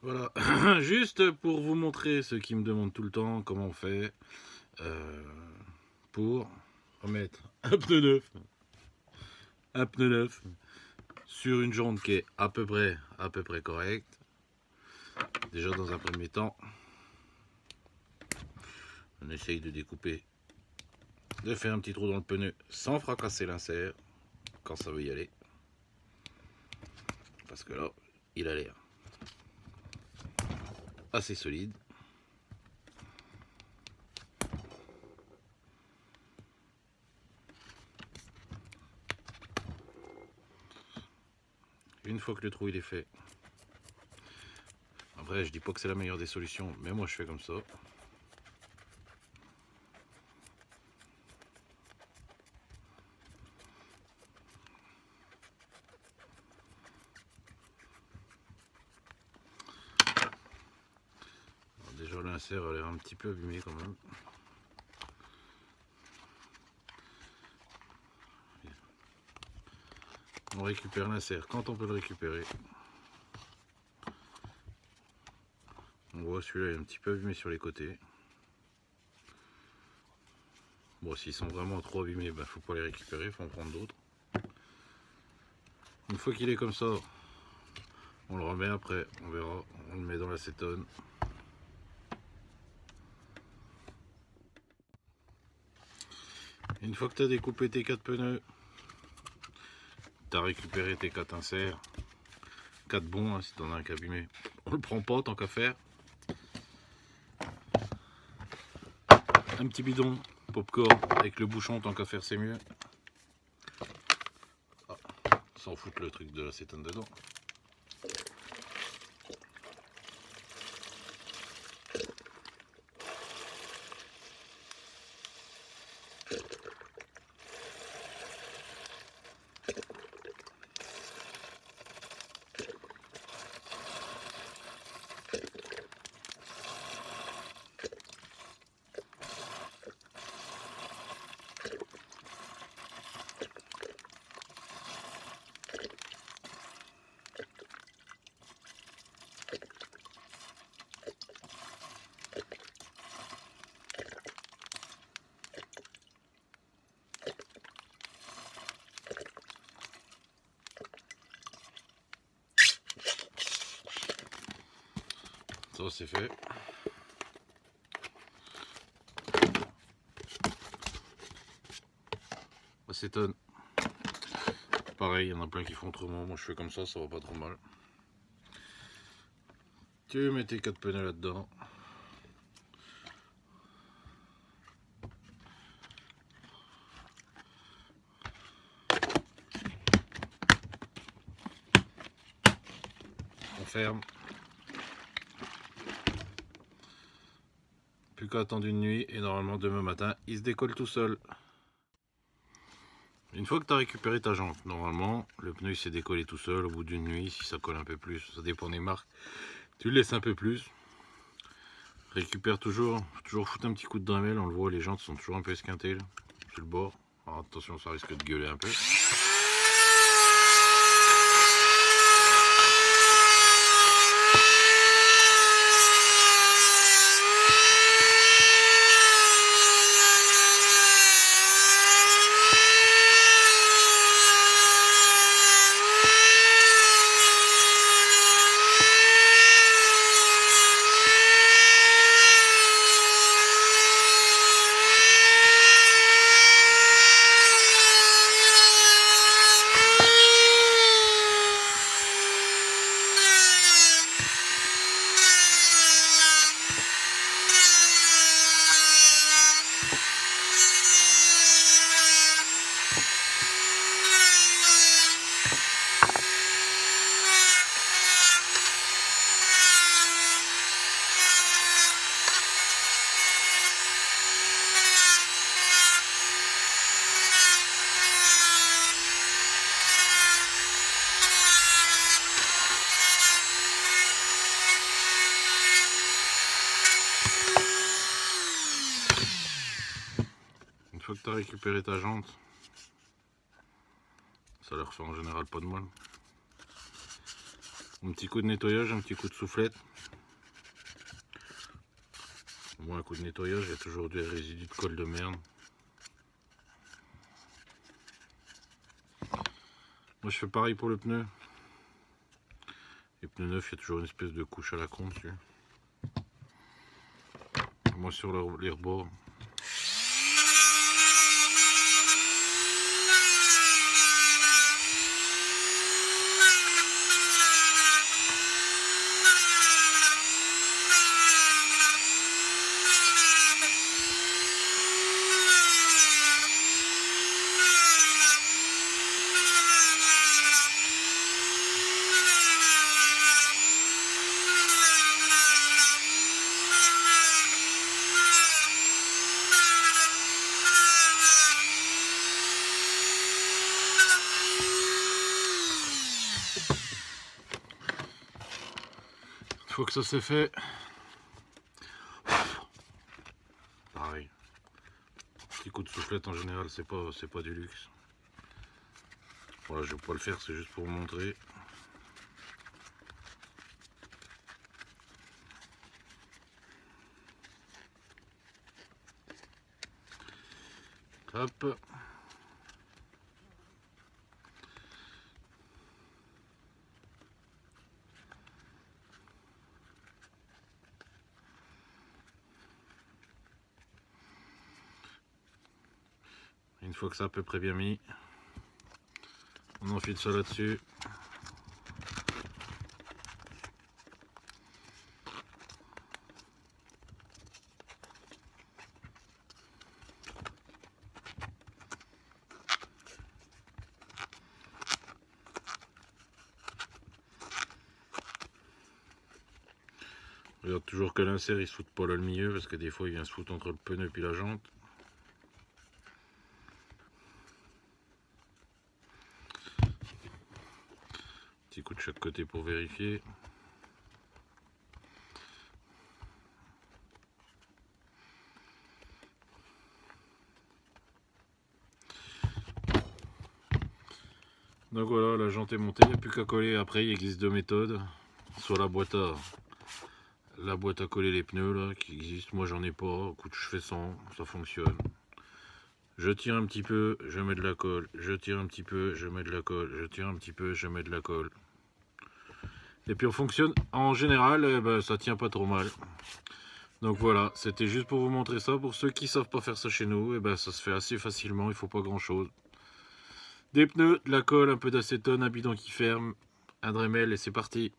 Voilà, juste pour vous montrer ceux qui me demandent tout le temps comment on fait pour remettre un pneu neuf sur une jante qui est à peu près correcte. Déjà dans un premier temps, on essaye de découper, de faire un petit trou dans le pneu sans fracasser l'insert quand ça veut y aller. Parce que là, il a l'air assez solide. Une fois que le trou il est fait, après je dis pas que c'est la meilleure des solutions, mais moi je fais comme ça. Alors déjà l'insert a l'air un petit peu abîmé quand même. On récupère l'insert quand on peut le récupérer. On voit celui-là est un petit peu abîmé sur les côtés. Bon, s'ils sont vraiment trop abîmés, ben, faut pas les récupérer, faut en prendre d'autres. Une fois qu'il est comme ça, on le remet après, on verra, on le met dans l'acétone. Une fois que tu as découpé tes 4 pneus, tu as récupéré tes 4 inserts, 4 bons hein, si tu en as un qui est abîmé, on le prend pas tant qu'à faire. Un petit bidon popcorn avec le bouchon, tant qu'à faire c'est mieux. Ah, sans foutre le truc de l'acétone dedans. Ça c'est fait. Acétone. Pareil, il y en a plein qui font autrement. Moi je fais comme ça va pas trop mal. Tu mets tes 4 pneus là-dedans. On ferme. Plus qu'à attendre une nuit et normalement demain matin il se décolle tout seul. Une fois que tu as récupéré ta jante, normalement le pneu il s'est décollé tout seul au bout d'une nuit. Si ça colle un peu plus, ça dépend des marques, tu le laisses un peu plus. Récupère toujours foutre un petit coup de Dremel, on le voit, les jantes sont toujours un peu esquintées là, sur le bord. Alors attention, ça risque de gueuler un peu. Une fois que tu as récupéré ta jante, ça leur fait en général pas de mal. Un petit coup de nettoyage, un petit coup de soufflette. Moi, un coup de nettoyage, il y a toujours des résidus de colle de merde. Moi, je fais pareil pour le pneu. Les pneus neufs, il y a toujours une espèce de couche à la con dessus. Moi, sur les rebords. Une fois que ça c'est fait, pareil. Petit coup de soufflette en général, c'est pas du luxe. Voilà, je vais pas le faire, c'est juste pour vous montrer. Hop. Une fois que c'est à peu près bien mis, on enfile ça là-dessus. Regarde toujours que l'insert il se fout pas là le milieu parce que des fois il vient se foutre entre le pneu et puis la jante. Petit coup de chaque côté pour vérifier. Donc voilà, la jante est montée, il n'y a plus qu'à coller. Après il existe deux méthodes. Soit la boîte à coller les pneus là qui existe. Moi j'en ai pas, écoute je fais sans, ça fonctionne. Je tire un petit peu, je mets de la colle, je tire un petit peu, je mets de la colle, je tire un petit peu, je mets de la colle. Et puis on fonctionne, en général, ça tient pas trop mal. Donc voilà, c'était juste pour vous montrer ça. Pour ceux qui savent pas faire ça chez nous, ça se fait assez facilement, il faut pas grand chose. Des pneus, de la colle, un peu d'acétone, un bidon qui ferme, un Dremel et c'est parti.